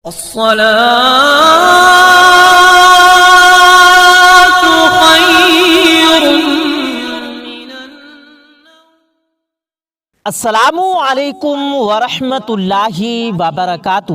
الصلاة خير من السلام علیکم ورحمۃ اللہ وبرکاتہ۔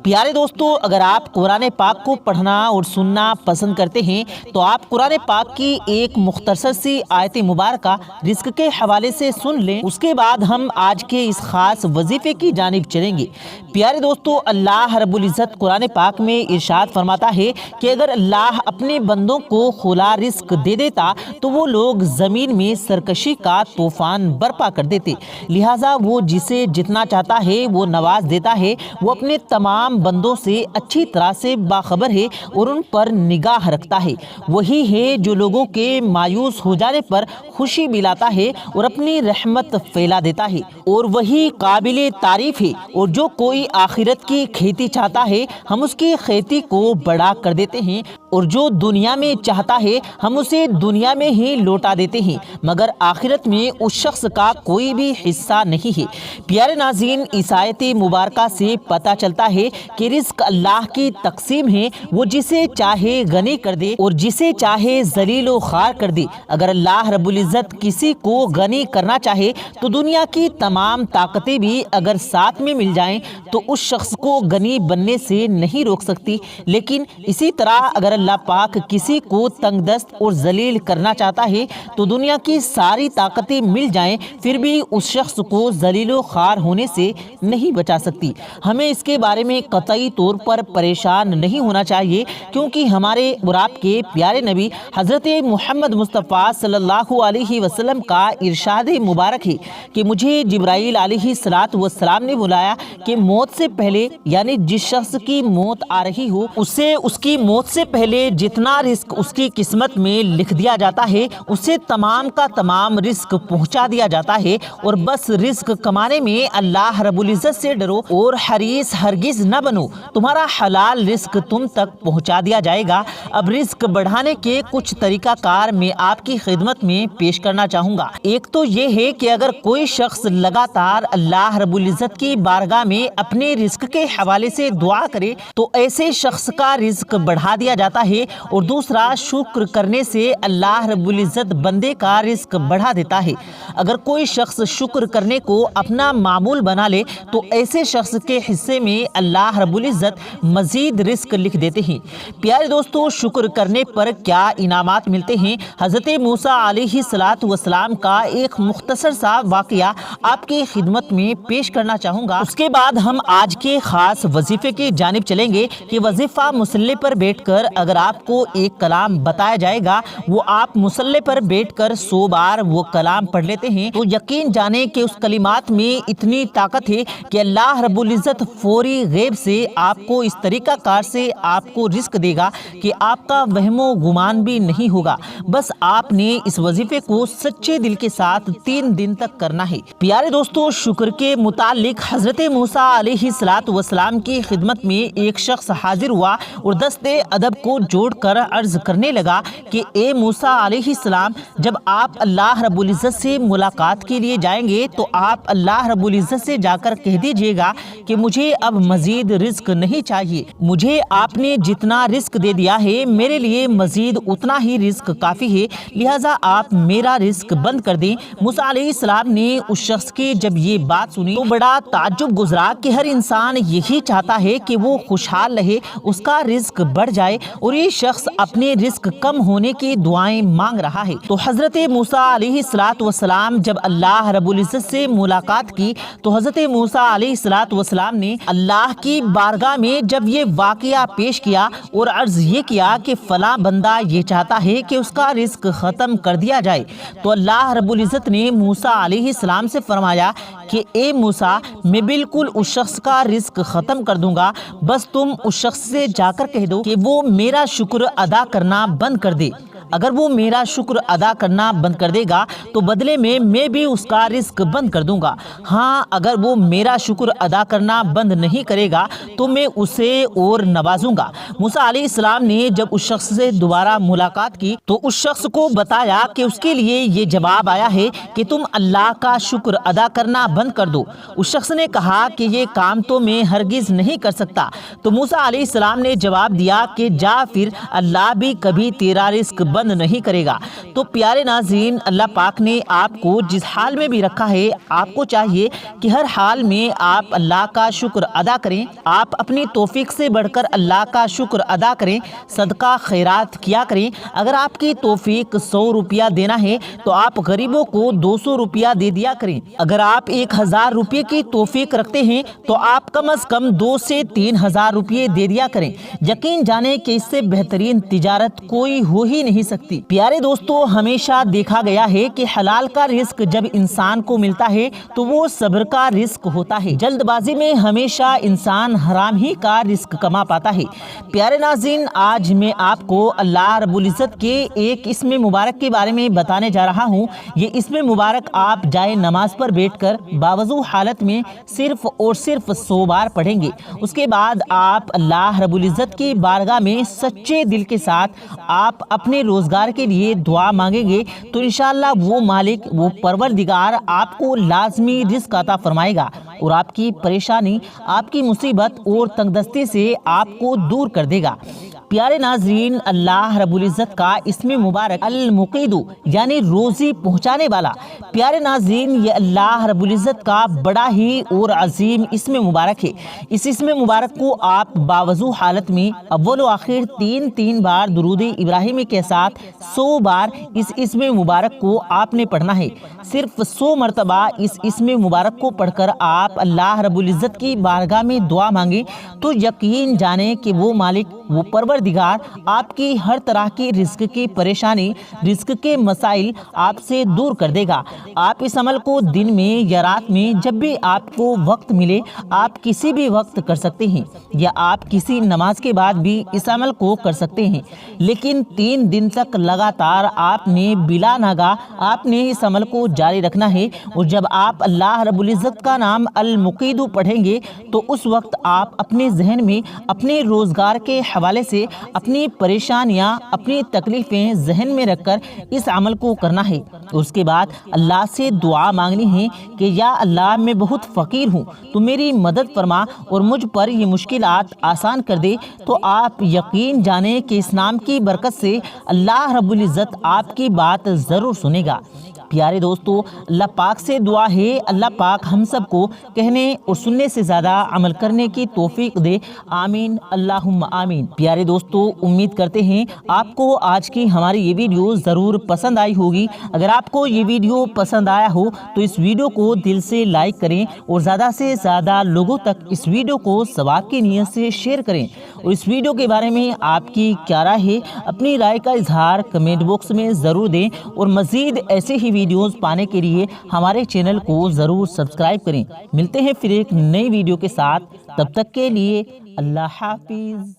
پیارے دوستو، اگر آپ قرآن پاک کو پڑھنا اور سننا پسند کرتے ہیں تو آپ قرآن پاک کی ایک مختصر سی آیت مبارکہ رزق کے حوالے سے سن لیں، اس کے بعد ہم آج کے اس خاص وظیفے کی جانب چلیں گے۔ پیارے دوستو، اللہ رب العزت قرآن پاک میں ارشاد فرماتا ہے کہ اگر اللہ اپنے بندوں کو کھلا رزق دے دیتا تو وہ لوگ زمین میں سرکشی کا طوفان برپا کر دیتے، لہٰذا وہ جسے جتنا چاہتا ہے وہ نواز دیتا ہے۔ وہ اپنے تمام بندوں سے اچھی طرح سے باخبر ہے اور ان پر نگاہ رکھتا ہے۔ وہی ہے جو لوگوں کے مایوس ہو جانے پر خوشی ملاتا ہے اور اپنی رحمت پھیلا دیتا ہے، اور وہی قابل تعریف ہے۔ اور جو کوئی آخرت کی کھیتی چاہتا ہے ہم اس کی کھیتی کو بڑا کر دیتے ہیں، اور جو دنیا میں چاہتا ہے ہم اسے دنیا میں ہی لوٹا دیتے ہیں، مگر آخرت میں اس شخص کا کوئی بھی حصہ نہیں ہے۔ پیارے ناظرین، اس آیت مبارکہ سے پتہ چلتا ہے کہ رزق اللہ کی تقسیم ہے، وہ جسے چاہے غنی کر دے اور جسے چاہے ذلیل و خوار کر دے۔ اگر اللہ رب العزت کسی کو غنی کرنا چاہے تو دنیا کی تمام طاقتیں بھی اگر ساتھ میں مل جائیں تو اس شخص کو غنی بننے سے نہیں روک سکتی، لیکن اسی طرح اگر اللہ پاک کسی کو تنگ دست اور ذلیل کرنا چاہتا ہے تو دنیا کی ساری طاقتیں مل جائیں پھر بھی اس شخص کو ذلیل و خوار ہونے سے نہیں بچا سکتی۔ ہمیں اس کے بارے میں قطعی طور پر پریشان نہیں ہونا چاہیے، کیونکہ ہمارے اور آپ کے پیارے نبی حضرت محمد مصطفیٰ صلی اللہ علیہ وسلم کا ارشاد مبارک ہے کہ مجھے جبرائیل علیہ السلام نے بلایا کہ موت سے پہلے، یعنی جس شخص کی موت آ رہی ہو، اسے اس کی موت سے پہلے جتنا رزق اس کی قسمت میں لکھ دیا جاتا ہے اسے تمام کا تمام رزق پہنچا دیا جاتا ہے، اور بس رزق کمانے میں اللہ رب العزت سے ڈرو اور حریص ہرگز نہ بنو، تمہارا حلال رزق تم تک پہنچا دیا جائے گا۔ اب رزق بڑھانے کے کچھ طریقہ کار میں آپ کی خدمت میں پیش کرنا چاہوں گا۔ ایک تو یہ ہے کہ اگر کوئی شخص لگاتار اللہ رب العزت کی بارگاہ میں اپنے رزق کے حوالے سے دعا کرے تو ایسے شخص کا رزق بڑھا دیا جاتا ہے، اور دوسرا شکر کرنے سے اللہ رب العزت بندے کا رزق بڑھا دیتا ہے۔ اگر کوئی شخص شکر کرنے کو اپنا معمول بنا لے تو ایسے شخص کے حصے میں اللہ رب العزت مزید رزق لکھ دیتے ہیں۔ پیارے دوستو، شکر کرنے پر کیا انعامات ملتے ہیں؟ حضرت موسیٰ علیہ السلام کا ایک مختصر سا واقعہ آپ کی خدمت میں پیش کرنا چاہوں گا، اس کے بعد ہم آج کے خاص وظیفے کی جانب چلیں گے کہ وظیفہ مصلی پر بیٹھ کر اگر آپ کو ایک کلام بتایا جائے گا، وہ آپ مصلی پر بیٹھ کر 100 بار وہ کلام پڑھ لیتے ہیں تو یقین جانیں کہ اس کلمات میں اتنی طاقت ہے کہ اللہ رب العزت فوری غیب سے آپ کو اس طریقہ کار سے آپ کو رزق دے گا کہ آپ کا وہم و گمان بھی نہیں ہوگا۔ بس آپ نے اس وظیفے کو سچے دل کے ساتھ 3 دن تک کرنا ہے۔ پیارے دوستو، شکر کے متعلق حضرت موسیٰ علیہ السلام کی خدمت میں ایک شخص حاضر ہوا اور دست ادب کو جوڑ کر عرض کرنے لگا کہ اے موسیٰ علیہ السلام، جب آپ اللہ رب العزت سے ملاقات کے لیے جائیں گے تو آپ اللہ رب العزت سے جا کر کہہ دیجئے گا کہ مجھے اب مزید رزق نہیں چاہیے، مجھے آپ نے جتنا رزق دے دیا ہے میرے لیے مزید اتنا ہی رزق کافی ہے، لہٰذا آپ میرا رزق بند کر دیں۔ موسیٰ علیہ السلام نے اس شخص کی جب یہ بات سنی تو بڑا تعجب گزرا کہ ہر انسان یہی چاہتا ہے کہ وہ خوشحال رہے، اس کا رزق بڑھ جائے، اور یہ شخص اپنے رزق کم ہونے کی دعائیں مانگ رہا ہے۔ تو حضرت موسیٰ علیہ السلام جب اللہ رب العزت سے ملاقات کی تو حضرت موسیٰ علیہ السلام نے اللہ کی بارگاہ میں جب یہ واقعہ پیش کیا اور عرض یہ کیا کہ فلاں بندہ یہ چاہتا ہے کہ اس کا رزق ختم کر دیا جائے، تو اللہ رب العزت نے موسیٰ علیہ السلام سے فرمایا کہ اے موسیٰ، میں بالکل اس شخص کا رزق ختم کر دوں گا، بس تم اس شخص سے جا کر کہہ دو کہ وہ میرا شکر ادا کرنا بند کر دے۔ اگر وہ میرا شکر ادا کرنا بند کر دے گا تو بدلے میں بھی اس کا رزق بند کر دوں گا، ہاں اگر وہ میرا شکر ادا کرنا بند نہیں کرے گا تو میں اسے اور نوازوں گا۔ موسیٰ علیہ السلام نے جب اس شخص سے دوبارہ ملاقات کی تو اس شخص کو بتایا کہ اس کے لیے یہ جواب آیا ہے کہ تم اللہ کا شکر ادا کرنا بند کر دو۔ اس شخص نے کہا کہ یہ کام تو میں ہرگز نہیں کر سکتا۔ تو موسیٰ علیہ السلام نے جواب دیا کہ جا پھر اللہ بھی کبھی تیرا رزق بند نہیں کرے گا۔ تو پیارے ناظرین، اللہ پاک نے آپ کو جس حال میں بھی رکھا ہے، آپ کو چاہیے کہ ہر حال میں آپ اللہ کا شکر ادا کریں، آپ اپنی توفیق سے بڑھ کر اللہ کا شکر ادا کریں، صدقہ خیرات کیا کریں۔ اگر آپ کی توفیق 100 روپیہ دینا ہے تو آپ غریبوں کو 200 روپیہ دے دیا کریں۔ اگر آپ 1000 روپے کی توفیق رکھتے ہیں تو آپ کم از کم 2 سے 3000 روپے دے دیا کریں۔ یقین جانیں کہ اس سے بہترین تجارت کوئی ہو ہی نہیں سکتی۔ پیارے دوستو، ہمیشہ دیکھا گیا ہے کہ حلال کا رزق جب انسان کو ملتا ہے تو وہ صبر کا رزق ہوتا ہے۔ جلد بازی میں ہمیشہ انسان حرام ہی کا رزق کما پاتا ہے۔ پیارے ناظرین، آج میں آپ کو اللہ رب العزت کے ایک اسم مبارک کے بارے میں بتانے جا رہا ہوں۔ یہ اسم مبارک آپ جائے نماز پر بیٹھ کر باوضو حالت میں صرف اور صرف 100 بار پڑھیں گے۔ اس کے بعد آپ اللہ رب العزت کی بارگاہ میں سچے دل کے ساتھ آپ اپنے روزگار کے لیے دعا مانگیں گے تو انشاءاللہ وہ مالک، وہ پروردگار آپ کو لازمی رزق عطا فرمائے گا اور آپ کی پریشانی، آپ کی مصیبت اور تنگ دستی سے آپ کو دور کر دے گا۔ پیارے ناظرین، اللہ رب العزت کا اسم مبارک المقید یعنی روزی پہنچانے والا۔ پیارے ناظرین، یہ اللہ رب العزت کا بڑا ہی اور عظیم اسم مبارک ہے۔ اس اسم مبارک کو آپ باوضو حالت میں اول و آخر 3 بار درود ابراہیمی کے ساتھ 100 بار اس اسم مبارک کو آپ نے پڑھنا ہے۔ صرف 100 مرتبہ اس اسم مبارک کو پڑھ کر آپ اللہ رب العزت کی بارگاہ میں دعا مانگیں تو یقین جانیں کہ وہ مالک، وہ پروردگار آپ کی ہر طرح کی رزق کی پریشانی، رزق کے مسائل آپ سے دور کر دے گا۔ آپ اس عمل کو دن میں یا رات میں جب بھی آپ کو وقت ملے آپ کسی بھی وقت کر سکتے ہیں، یا آپ کسی نماز کے بعد بھی اس عمل کو کر سکتے ہیں، لیکن 3 دن تک لگاتار آپ نے بلا ناگا آپ نے اس عمل کو جاری رکھنا ہے۔ اور جب آپ اللہ رب العزت کا نام المقید پڑھیں گے تو اس وقت آپ اپنے ذہن میں اپنے روزگار کے حوالے سے اپنی پریشانیاں، اپنی تکلیفیں ذہن میں رکھ کر اس عمل کو کرنا ہے۔ اس کے بعد اللہ سے دعا مانگنی ہے کہ یا اللہ، میں بہت فقیر ہوں، تو میری مدد فرما اور مجھ پر یہ مشکلات آسان کر دے۔ تو آپ یقین جانیں کہ اس نام کی برکت سے اللہ رب العزت آپ کی بات ضرور سنے گا۔ پیارے دوستو، اللہ پاک سے دعا ہے اللہ پاک ہم سب کو کہنے اور سننے سے زیادہ عمل کرنے کی توفیق دے، آمین اللہم آمین۔ پیارے دوستو، امید کرتے ہیں آپ کو آج کی ہماری یہ ویڈیو ضرور پسند آئی ہوگی۔ اگر آپ کو یہ ویڈیو پسند آیا ہو تو اس ویڈیو کو دل سے لائک کریں اور زیادہ سے زیادہ لوگوں تک اس ویڈیو کو ثواب کی نیت سے شیئر کریں۔ اور اس ویڈیو کے بارے میں آپ کی کیا رائے ہے، اپنی رائے کا اظہار کمنٹ باکس میں ضرور دیں، اور مزید ایسے ہی ویڈیوز پانے کے لیے ہمارے چینل کو ضرور سبسکرائب کریں۔ ملتے ہیں پھر ایک نئی ویڈیو کے ساتھ، تب تک کے لیے اللہ حافظ۔